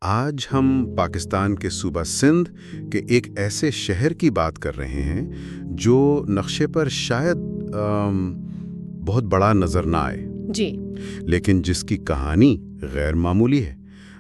آج ہم پاکستان کے صوبہ سندھ کے ایک ایسے شہر کی بات کر رہے ہیں جو نقشے پر شاید بہت بڑا نظر نہ آئے، جی لیکن جس کی کہانی غیر معمولی ہے۔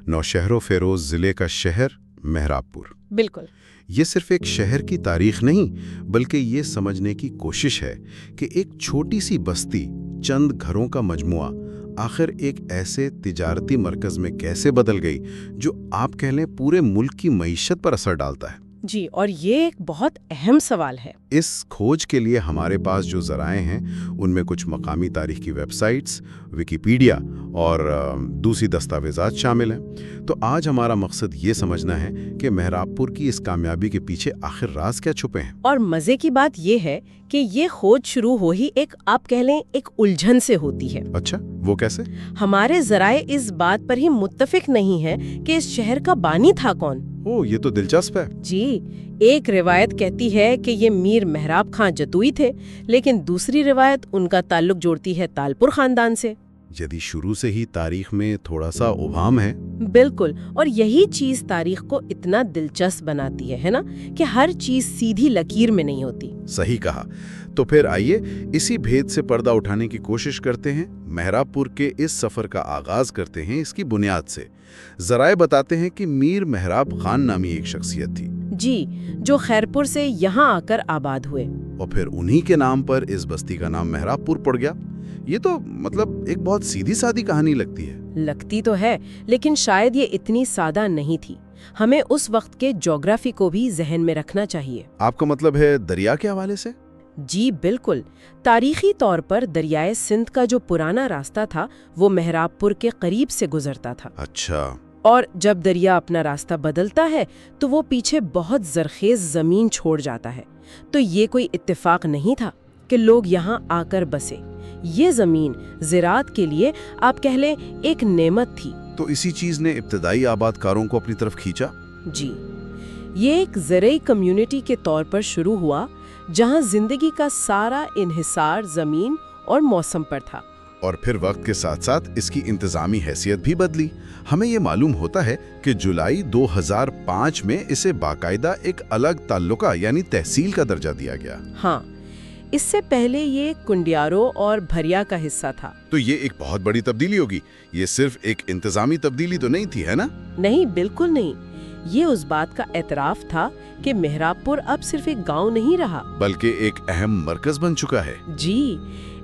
نوشہر و فیروز ضلع کا شہر مہراب پور۔ بالکل۔ یہ صرف ایک شہر کی تاریخ نہیں، بلکہ یہ سمجھنے کی کوشش ہے کہ ایک چھوٹی سی بستی، چند گھروں کا مجموعہ، آخر ایک ایسے تجارتی مرکز میں کیسے بدل گئی جو آپ کہہ لیں پورے ملک کی معیشت پر اثر ڈالتا ہے۔ جی، اور یہ ایک بہت اہم سوال ہے۔ اس کھوج کے لیے ہمارے پاس جو ذرائع ہیں ان میں کچھ مقامی تاریخ کی ویب سائٹس، ویکیپیڈیا اور دوسری دستاویزات شامل ہیں۔ تو آج ہمارا مقصد یہ سمجھنا ہے کہ مہراب پور کی اس کامیابی کے پیچھے آخر راز کیا چھپے ہیں۔ اور مزے کی بات یہ ہے کہ یہ کھوج شروع ہو ہی آپ کہہ لیں ایک الجھن سے ہوتی ہے۔ اچھا، وہ کیسے؟ ہمارے ذرائع اس بات پر ہی متفق نہیں ہیں کہ اس شہر کا بانی تھا کون۔ یہ تو دلچسپ ہے۔ جی، ایک روایت کہتی ہے کہ یہ میر مہراب خاں جتوئی تھے، لیکن دوسری روایت ان کا تعلق جوڑتی ہے تالپور خاندان سے۔ یعنی شروع سے ہی تاریخ میں تھوڑا سا ابہام ہے۔ بالکل، اور یہی چیز تاریخ کو اتنا دلچسپ بناتی ہے نا، کہ ہر چیز سیدھی لکیر میں نہیں ہوتی۔ صحیح کہا۔ تو پھر آئیے اسی بھید سے پردہ اٹھانے کی کوشش کرتے ہیں۔ مہراب پور کے اس سفر کا آغاز کرتے ہیں اس کی بنیاد سے۔ ذرائع بتاتے ہیں کہ میر مہراب خان نامی ایک شخصیت تھی، جی، جو خیرپور سے یہاں آ کر آباد ہوئے، اور پھر انہی کے نام پر اس بستی کا نام مہراب پور پڑ گیا۔ یہ تو ایک بہت سیدھی سادی کہانی لگتی تو ہے، لیکن شاید یہ اتنی سادہ نہیں تھی۔ ہمیں اس وقت کے جغرافی کو بھی ذہن میں رکھنا چاہیے۔ آپ کا مطلب ہے دریا کے حوالے سے؟ جی بالکل۔ تاریخی طور پر دریائے سندھ کا جو پرانا راستہ تھا وہ مہراب پور کے قریب سے گزرتا تھا۔ اچھا۔ اور جب دریا اپنا راستہ بدلتا ہے تو وہ پیچھے بہت زرخیز زمین چھوڑ جاتا ہے۔ تو یہ کوئی اتفاق نہیں تھا کہ لوگ یہاں آ کر بسے۔ یہ زمین زراعت کے لیے آپ کہہ لیں ایک نعمت تھی۔ تو اسی چیز نے ابتدائی آباد کاروں کو اپنی طرف کھینچا؟ جی، یہ ایک زرعی کمیونٹی کے طور پر شروع ہوا، جہاں زندگی کا سارا انحصار زمین اور موسم پر تھا۔ اور پھر وقت کے ساتھ ساتھ اس کی انتظامی حیثیت بھی بدلی۔ ہمیں یہ معلوم ہوتا ہے کہ جولائی 2005 میں اسے باقاعدہ ایک الگ تعلقہ یعنی تحصیل کا درجہ دیا گیا۔ ہاں، اس سے پہلے یہ کنڈیارو اور بھریا کا حصہ تھا۔ تو یہ ایک بہت بڑی تبدیلی ہوگی۔ یہ صرف ایک انتظامی تبدیلی تو نہیں تھی، ہے نا؟ نہیں، بالکل نہیں۔ یہ اس بات کا اعتراف تھا کہ مہراب پور اب صرف ایک گاؤں نہیں رہا، بلکہ ایک اہم مرکز بن چکا ہے۔ جی،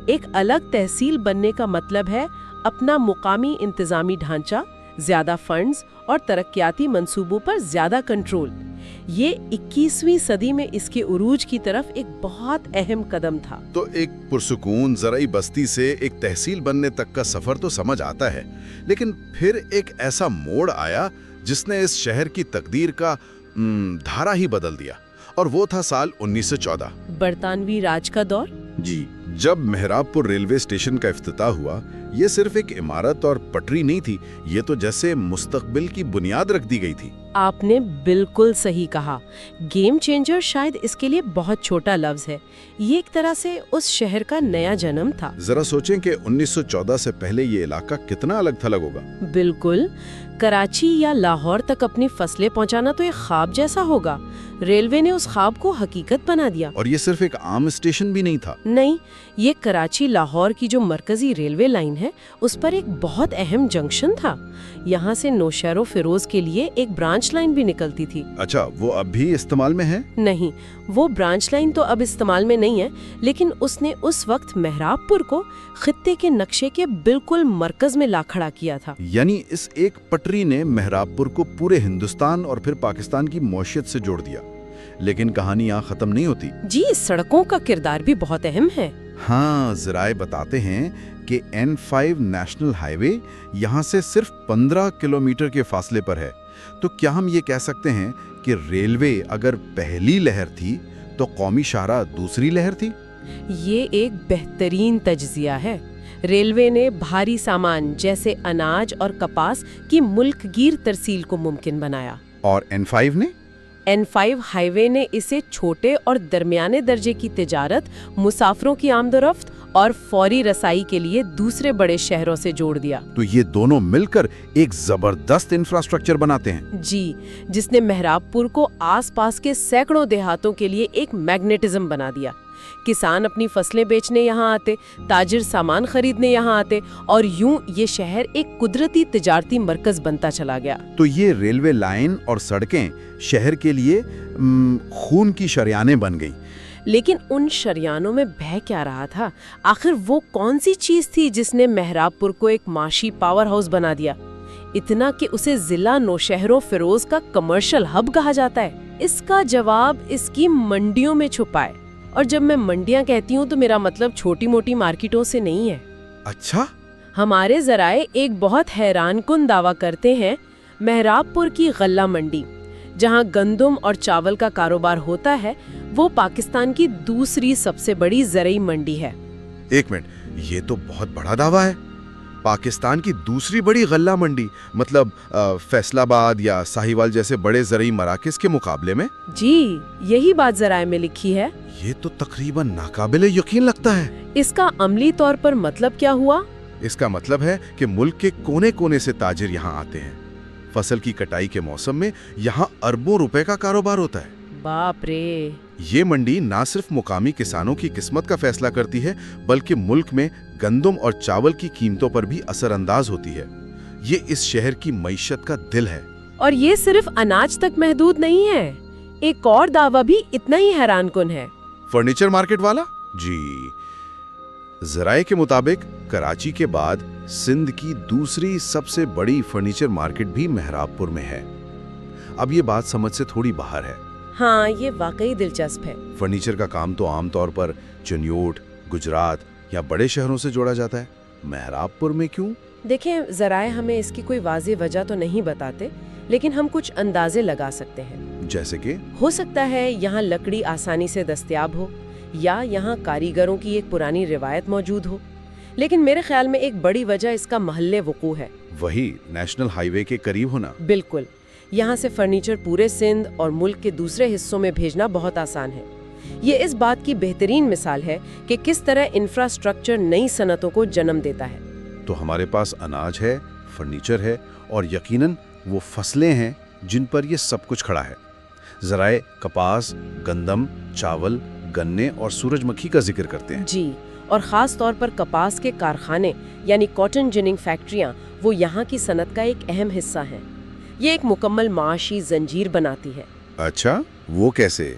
ایک الگ تحصیل بننے کا مطلب ہے اپنا مقامی انتظامی ڈھانچہ، زیادہ فنڈز اور ترقیاتی منصوبوں پر زیادہ کنٹرول۔ یہ 21ویں صدی میں اس کے عروج کی طرف ایک بہت اہم قدم تھا۔ تو ایک پرسکون زرعی بستی سے ایک تحصیل بننے تک کا سفر تو سمجھ آتا ہے، لیکن پھر ایک ایسا موڑ آیا جس نے اس شہر کی تقدیر کا دھارا ہی بدل دیا، اور وہ تھا سال 1914۔ برطانوی راج کا دور۔ جی، جب مہراب پور ریلوے اسٹیشن کا افتتاح ہوا، یہ صرف ایک عمارت اور پٹری نہیں تھی، یہ تو جیسے مستقبل کی بنیاد رکھ دی گئی تھی۔ آپ نے بالکل صحیح کہا۔ گیم چینجر شاید اس کے لیے بہت چھوٹا لفظ ہے۔ یہ ایک طرح سے اس شہر کا نیا جنم تھا۔ ذرا سوچیں کہ 1914 سے پہلے یہ علاقہ کتنا الگ تھلگ ہوگا۔ بالکل، کراچی یا لاہور تک اپنی فصلیں پہنچانا تو ایک خواب جیسا ہوگا۔ ریلوے نے اس خواب کو حقیقت بنا دیا۔ اور یہ صرف ایک عام اسٹیشن بھی نہیں تھا۔ نہیں، یہ کراچی لاہور کی جو مرکزی ریلوے لائن ہے اس پر ایک بہت اہم جنکشن تھا۔ یہاں سے نوشہر و فیروز کے لیے ایک برانچ لائن بھی نکلتی تھی۔ اچھا، وہ اب بھی استعمال میں ہے؟ نہیں، وہ برانچ لائن تو اب استعمال میں نہیں ہے، لیکن اس نے اس وقت مہراب پور کو خطے کے نقشے کے بالکل مرکز میں لا کھڑا کیا تھا۔ یعنی اس ایک پٹری نے مہراب پور کو پورے ہندوستان اور پھر پاکستان کی معیشت سے جوڑ دیا۔ لیکن کہانی یہاں ختم نہیں ہوتی۔ جی، سڑکوں کا کردار بھی بہت اہم ہے۔ ہاں، ذرائع بتاتے ہیں کہ N5 نیشنل ہائی وے یہاں سے صرف 15 کلومیٹر کے فاصلے پر ہے۔ تو کیا ہم یہ کہہ سکتے ہیں کہ ریلوے اگر پہلی لہر تھی تو قومی شاہراہ دوسری لہر تھی؟ یہ ایک بہترین تجزیہ ہے۔ ریلوے نے بھاری سامان جیسے اناج اور کپاس کی ملک گیر ترسیل کو ممکن بنایا، اور N5 نے؟ N5 ہائی وے نے اسے چھوٹے اور درمیانے درجے کی تجارت، مسافروں کی آمد و رفت اور فوری رسائی کے لیے دوسرے بڑے شہروں سے جوڑ دیا۔ تو یہ دونوں مل کر ایک زبردست انفراسٹرکچر بناتے ہیں۔ جی، جس نے مہراب پور کو آس پاس کے سینکڑوں دیہاتوں کے لیے ایک میگنیٹزم بنا دیا۔ کسان اپنی فصلیں بیچنے یہاں آتے، تاجر سامان خریدنے یہاں آتے، اور یوں یہ شہر ایک قدرتی تجارتی مرکز بنتا چلا گیا۔ تو یہ ریلوے لائن اور سڑکیں شہر کے لیے خون کی شریانیں بن گئیں۔ لیکن ان شریانوں میں بہہ کیا رہا تھا؟ آخر وہ کون سی چیز تھی جس نے مہراب پور کو ایک معاشی پاور ہاؤس بنا دیا، اتنا کہ اسے ضلع نوشہروں فیروز کا کمرشل ہب کہا جاتا ہے؟ اس کا جواب اس کی منڈیوں میں چھپا ہے۔ اور جب میں منڈیاں کہتی ہوں تو میرا مطلب چھوٹی موٹی مارکیٹوں سے نہیں ہے۔ اچھا؟ ہمارے ذرائع ایک بہت حیران کن دعویٰ کرتے ہیں مہراب پور کی غلہ منڈی، جہاں گندم اور چاول کا کاروبار ہوتا ہے، وہ پاکستان کی دوسری سب سے بڑی زرعی منڈی ہے۔ ایک منٹ، یہ تو بہت بڑا دعویٰ ہے۔ پاکستان کی دوسری بڑی غلہ منڈی، مطلب فیصل آباد یا ساہیوال جیسے بڑے زرعی مراکز کے مقابلے میں؟ جی، یہی بات ذرائع میں لکھی ہے۔ یہ تو تقریباً ناقابل یقین لگتا ہے۔ اس کا عملی طور پر مطلب کیا ہوا؟ اس کا مطلب ہے کہ ملک کے کونے کونے سے تاجر یہاں آتے ہیں۔ فصل کی کٹائی کے موسم میں یہاں اربوں روپے کا کاروبار ہوتا ہے۔ باپ رے! یہ منڈی نہ صرف مقامی کسانوں کی قسمت کا فیصلہ کرتی ہے، بلکہ ملک میں گندم اور چاول کی قیمتوں پر بھی اثر انداز ہوتی ہے۔ یہ اس شہر کی معیشت کا دل ہے۔ اور یہ صرف اناج تک محدود نہیں ہے، ایک اور دعویٰ بھی اتنا ہی حیران کن ہے۔ فرنیچر مارکیٹ والا؟ جی، ذرائع کے مطابق کراچی کے بعد سندھ کی دوسری سب سے بڑی فرنیچر مارکیٹ بھی مہراب پور میں ہے۔ اب یہ بات سمجھ سے تھوڑی باہر ہے۔ ہاں، یہ واقعی دلچسپ ہے۔ فرنیچر کا کام تو عام طور پر چنیوٹ، گجرات یا بڑے شہروں سے جوڑا جاتا ہے، مہراب پور میں کیوں؟ دیکھیں، ذرائع ہمیں اس کی کوئی واضح وجہ تو نہیں بتاتے، لیکن ہم کچھ اندازے لگا سکتے ہیں۔ جیسے کہ ہو سکتا ہے یہاں لکڑی آسانی سے دستیاب ہو، یا یہاں کاریگروں کی ایک پرانی روایت موجود ہو، لیکن میرے خیال میں ایک بڑی وجہ اس کا محل وقوع ہے۔ وہی نیشنل ہائی وے کے قریب ہونا۔ بالکل، یہاں سے فرنیچر پورے سندھ اور ملک کے دوسرے حصوں میں بھیجنا بہت آسان ہے۔ یہ اس بات کی بہترین مثال ہے کہ کس طرح انفراسٹرکچر نئی صنعتوں کو جنم دیتا ہے۔ تو ہمارے پاس اناج ہے، فرنیچر ہے، اور یقیناً وہ فصلیں ہیں جن پر یہ سب کچھ کھڑا ہے۔ ذرائع کپاس، گندم، چاول، گنے اور سورج مکھی کا ذکر کرتے ہیں۔ جی، اور خاص طور پر کپاس کے کارخانے یعنی کاٹن جننگ فیکٹریاں وہ یہاں کی صنعت کا ایک اہم حصہ ہیں۔ یہ ایک مکمل معاشی زنجیر بناتی ہے۔ اچھا، وہ کیسے؟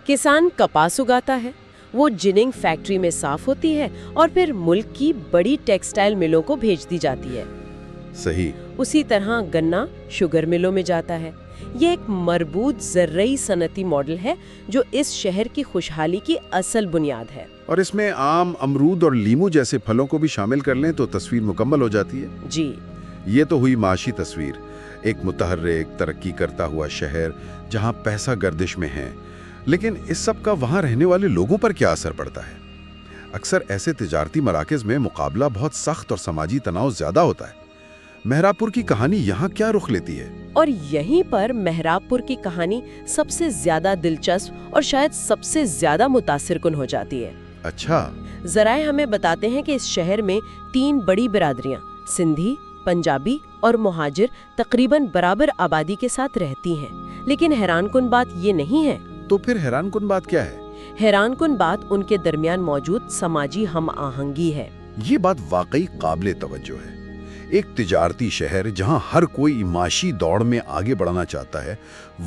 کسان کپاس اگاتا ہے، وہ جننگ فیکٹری میں صاف ہوتی ہے اور پھر ملک کی بڑی ٹیکسٹائل ملوں کو بھیج دی جاتی ہے۔ صحیح۔ اسی طرح گنا شوگر ملوں میں جاتا ہے۔ یہ ایک مربوط زرعی صنعتی ماڈل ہے جو اس شہر کی خوشحالی کی اصل بنیاد ہے۔ اور اس میں آم، امرود اور لیمو جیسے پھلوں کو بھی شامل کر لیں تو تصویر مکمل ہو جاتی ہے۔ جی، یہ تو ہوئی معاشی تصویر، ایک متحرک، ترقی کرتا ہوا شہر جہاں پیسہ گردش میں ہے۔ لیکن اس سب کا وہاں رہنے والے لوگوں پر کیا اثر پڑتا ہے؟ اکثر ایسے تجارتی مراکز میں مقابلہ بہت سخت اور سماجی تناؤ زیادہ ہوتا ہے۔ مہراب پور کی کہانی یہاں کیا رخ لیتی ہے؟ اور یہیں پر مہراب پور کی کہانی سب سے زیادہ دلچسپ اور شاید سب سے زیادہ متاثر کن ہو جاتی ہے۔ اچھا۔ ذرائع ہمیں بتاتے ہیں کہ اس شہر میں 3 بڑی برادریاں سندھی، پنجابی اور مہاجر تقریباً برابر آبادی کے ساتھ رہتی ہیں۔ لیکن حیران کن بات یہ نہیں ہے۔ تو پھر حیران کن بات کیا ہے؟ حیران کن بات ان کے درمیان موجود سماجی ہم آہنگی ہے۔ یہ بات واقعی قابل توجہ ہے۔ ایک تجارتی شہر جہاں ہر کوئی معاشی دوڑ میں آگے بڑھنا چاہتا ہے،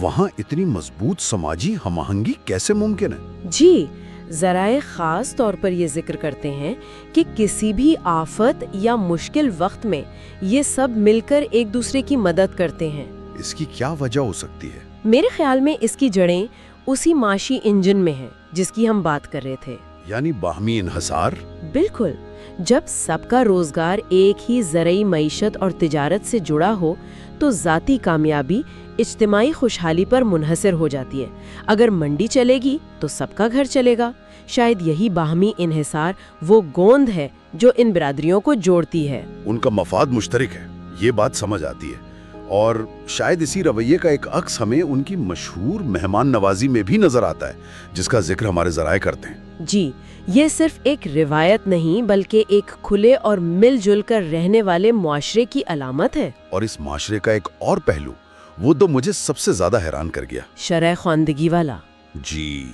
وہاں اتنی مضبوط سماجی ہم آہنگی کیسے ممکن ہے؟ جی، ذرائع خاص طور پر یہ ذکر کرتے ہیں کہ کسی بھی آفت یا مشکل وقت میں یہ سب مل کر ایک دوسرے کی مدد کرتے ہیں۔ اس کی کیا وجہ ہو سکتی ہے؟ میرے خیال میں اس کی جڑیں اسی معاشی انجن میں ہیں جس کی ہم بات کر رہے تھے، یعنی باہمی انحصار۔ بالکل، جب سب کا روزگار ایک ہی زرعی معیشت اور تجارت سے جڑا ہو تو ذاتی کامیابی اجتماعی خوشحالی پر منحصر ہو جاتی ہے۔ اگر منڈی چلے گی تو سب کا گھر چلے گا۔ شاید یہی باہمی انحصار وہ گوند ہے جو ان برادریوں کو جوڑتی ہے۔ ان کا مفاد مشترک ہے، یہ بات سمجھ آتی ہے، اور شاید اسی رویے کا ایک عکس ہمیں ان کی مشہور مہمان نوازی میں بھی نظر آتا ہے، جس کا ذکر ہمارے ذرائع کرتے ہیں۔ جی، یہ صرف ایک روایت نہیں بلکہ ایک کھلے اور مل جل کر رہنے والے معاشرے کی علامت ہے۔ اور اس معاشرے کا ایک اور پہلو وہ تو مجھے سب سے زیادہ حیران کر گیا۔ شرح خواندگی والا۔ جی،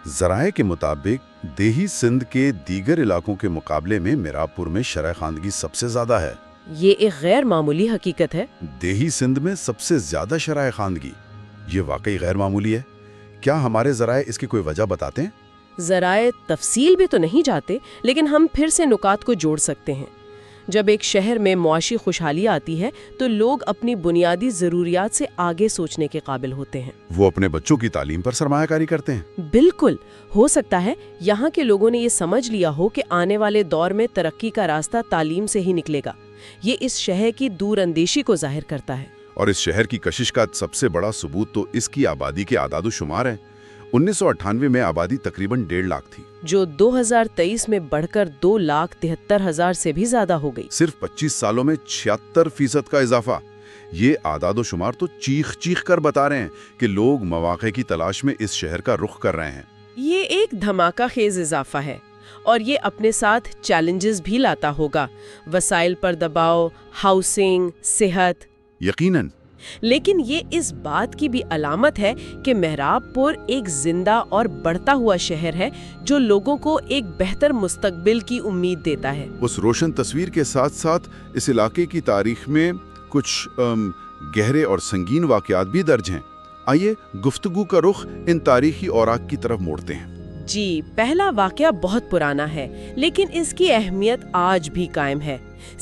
ذرائع کے مطابق دیہی سندھ کے دیگر علاقوں کے مقابلے میں میراب پور میں شرح خواندگی سب سے زیادہ ہے۔ یہ ایک غیر معمولی حقیقت ہے۔ دیہی سندھ میں سب سے زیادہ شرح خواندگی، یہ واقعی غیر معمولی ہے۔ کیا ہمارے ذرائع اس کی کوئی وجہ بتاتے ہیں؟ ذرائع تفصیل بھی تو نہیں جاتے، لیکن ہم پھر سے نکات کو جوڑ سکتے ہیں۔ جب ایک شہر میں معاشی خوشحالی آتی ہے تو لوگ اپنی بنیادی ضروریات سے آگے سوچنے کے قابل ہوتے ہیں۔ وہ اپنے بچوں کی تعلیم پر سرمایہ کاری کرتے ہیں۔ بالکل، ہو سکتا ہے یہاں کے لوگوں نے یہ سمجھ لیا ہو کہ آنے والے دور میں ترقی کا راستہ تعلیم سے ہی نکلے گا۔ یہ اس شہر کی دور اندیشی کو ظاہر کرتا ہے۔ اور اس شہر کی کشش کا سب سے بڑا ثبوت تو اس کی آبادی کے اعداد و شمار ہیں۔ 1998 میں آبادی تقریباً 1.5 لاکھ تھی، جو 2023 میں بڑھ کر 2,73,000 سے بھی زیادہ ہو گئی۔ صرف 25 سالوں میں 76% کا اضافہ۔ یہ اعداد و شمار تو چیخ چیخ کر بتا رہے ہیں کہ لوگ مواقع کی تلاش میں اس شہر کا رخ کر رہے ہیں۔ یہ ایک دھماکہ خیز اضافہ ہے، اور یہ اپنے ساتھ چیلنجز بھی لاتا ہوگا، وسائل پر دباؤ، ہاؤسنگ، صحت۔ یقیناً۔ لیکن یہ اس بات کی بھی علامت ہے کہ میراب پور ایک زندہ اور بڑھتا ہوا شہر ہے جو لوگوں کو ایک بہتر مستقبل کی امید دیتا ہے۔ اس روشن تصویر کے ساتھ ساتھ اس علاقے کی تاریخ میں کچھ گہرے اور سنگین واقعات بھی درج ہیں۔ آئیے گفتگو کا رخ ان تاریخی اوراق کی طرف موڑتے ہیں۔ جی، پہلا واقعہ بہت پرانا ہے لیکن اس کی اہمیت آج بھی قائم ہے۔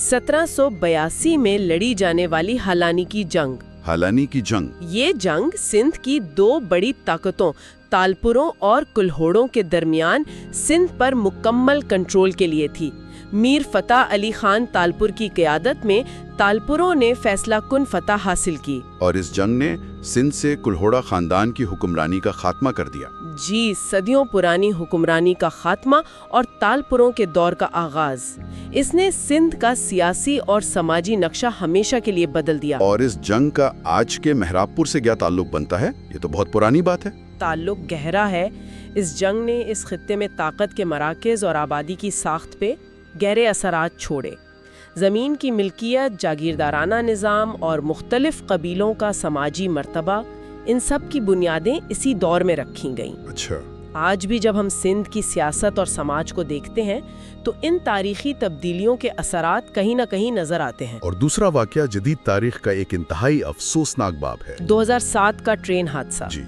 1782 میں لڑی جانے والی ہلانی کی جنگ۔ ہلانی کی جنگ، یہ جنگ سندھ کی دو بڑی طاقتوں تالپوروں اور کلہوڑوں کے درمیان سندھ پر مکمل کنٹرول کے لیے تھی۔ میر فتح علی خان تالپور کی قیادت میں تالپوروں نے فیصلہ کن فتح حاصل کی، اور اس جنگ نے سندھ سے کلہوڑا خاندان کی حکمرانی کا خاتمہ کر دیا۔ جی، صدیوں پرانی حکمرانی کا خاتمہ اور تالپوروں کے دور کا آغاز۔ اس نے سندھ کا سیاسی اور سماجی نقشہ ہمیشہ کے لیے بدل دیا۔ اور اس جنگ کا آج کے میراب پور سے کیا تعلق بنتا ہے؟ یہ تو بہت پرانی بات ہے۔ تعلق گہرا ہے۔ اس جنگ نے اس خطے میں طاقت کے مراکز اور آبادی کی ساخت پہ گہرے اثرات چھوڑے۔ زمین کی ملکیت، جاگیردارانہ نظام اور مختلف قبیلوں کا سماجی مرتبہ، ان سب کی بنیادیں اسی دور میں رکھی گئیں۔ اچھا۔ آج بھی جب ہم سندھ کی سیاست اور سماج کو دیکھتے ہیں تو ان تاریخی تبدیلیوں کے اثرات کہیں نہ کہیں نظر آتے ہیں۔ اور دوسرا واقعہ جدید تاریخ کا ایک انتہائی افسوسناک باب ہے۔ 2007 کا ٹرین حادثہ۔ جی،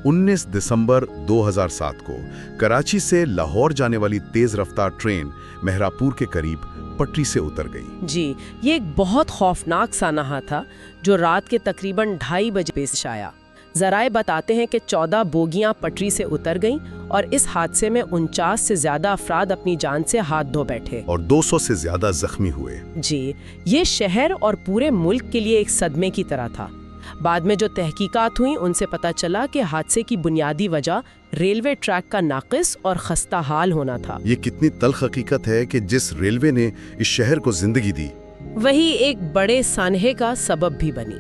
19 دسمبر 2007 کو کراچی سے لاہور جانے والی تیز رفتار ٹرین میراب پور کے قریب پٹری سے اتر گئی۔ جی، یہ ایک بہت خوفناک سانحہ تھا جو رات کے تقریباً 2:30 بجے پیش آیا۔ ذرائع بتاتے ہیں کہ 14 بوگیاں پٹری سے اتر گئیں اور اس حادثے میں 49 سے زیادہ افراد اپنی جان سے ہاتھ دھو بیٹھے اور 200 سے زیادہ زخمی ہوئے۔ جی، یہ شہر اور پورے ملک کے لیے ایک صدمے کی طرح تھا۔ بعد میں جو تحقیقات ہوئیں ان سے پتہ چلا کہ حادثے کی بنیادی وجہ ریلوے ٹریک کا ناقص اور خستہ حال ہونا تھا۔ یہ کتنی تلخ حقیقت ہے کہ جس ریلوے نے اس شہر کو زندگی دی، وہی ایک بڑے سانحے کا سبب بھی بنی۔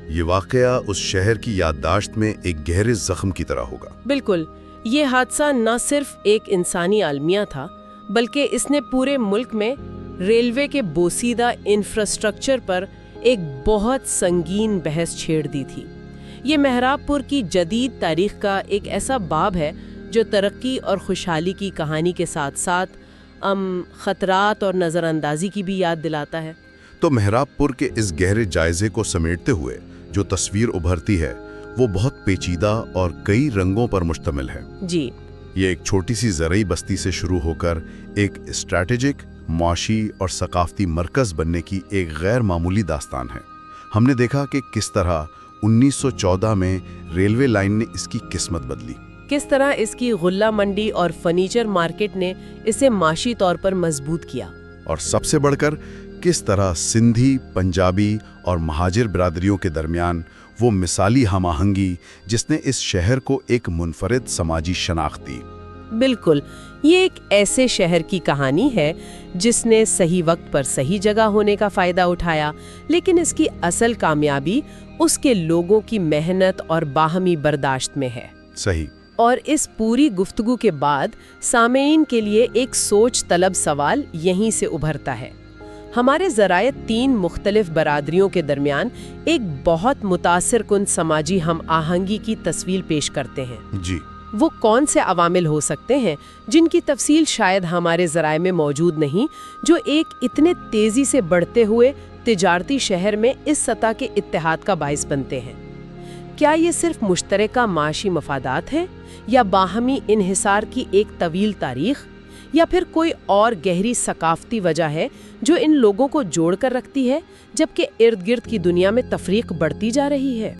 یہ واقعہ اس شہر کی یادداشت میں ایک گہرے زخم کی طرح ہوگا۔ بالکل، یہ حادثہ نہ صرف ایک انسانی المیہ تھا بلکہ اس نے پورے ملک میں ریلوے کے بوسیدہ انفراسٹرکچر پر ایک بہت سنگین بحث چھیڑ دی تھی۔ یہ میراب پور کی جدید تاریخ کا ایک ایسا باب ہے جو ترقی اور خوشحالی کی کہانی کے ساتھ ساتھ خطرات اور نظر اندازی کی بھی یاد دلاتا ہے۔ تو میراب پور کے اس گہرے جائزے کو سمیٹتے ہوئے جو تصویر ابھرتی ہے وہ بہت پیچیدہ اور کئی رنگوں پر مشتمل ہے۔ جی، یہ ایک چھوٹی سی زرعی بستی سے شروع ہو کر ایک اسٹریٹجک، معاشی اور ثقافتی مرکز بننے کی ایک غیر معمولی داستان ہے۔ ہم نے دیکھا کہ کس طرح 1914 میں ریلوے لائن نے اس کی قسمت بدلی، کس طرح اس کی غلہ منڈی اور فرنیچر مارکیٹ نے اسے معاشی طور پر مضبوط کیا، اور سب سے بڑھ کر کس طرح سندھی، پنجابی اور مہاجر برادریوں کے درمیان وہ مثالی ہم آہنگی جس نے اس شہر کو ایک منفرد سماجی شناخت دی۔ بالکل، یہ ایک ایسے شہر کی کہانی ہے جس نے صحیح وقت پر صحیح جگہ ہونے کا فائدہ اٹھایا، لیکن اس کی اصل کامیابی اس کے لوگوں کی محنت اور باہمی برداشت میں ہے۔ صحیح۔ اور اس پوری گفتگو کے بعد سامعین کے لیے ایک سوچ طلب سوال یہیں سے ابھرتا ہے۔ ہمارے ذرائع 3 مختلف برادریوں کے درمیان ایک بہت متاثر کن سماجی ہم آہنگی کی تصویر پیش کرتے ہیں۔ جی، وہ کون سے عوامل ہو سکتے ہیں جن کی تفصیل شاید ہمارے ذرائع میں موجود نہیں، جو ایک اتنے تیزی سے بڑھتے ہوئے تجارتی شہر میں اس سطح کے اتحاد کا باعث بنتے ہیں؟ کیا یہ صرف مشترکہ معاشی مفادات ہیں، یا باہمی انحصار کی ایک طویل تاریخ، یا پھر کوئی اور گہری ثقافتی وجہ ہے جو ان لوگوں کو جوڑ کر رکھتی ہے جبکہ ارد گرد کی دنیا میں تفریق بڑھتی جا رہی ہے؟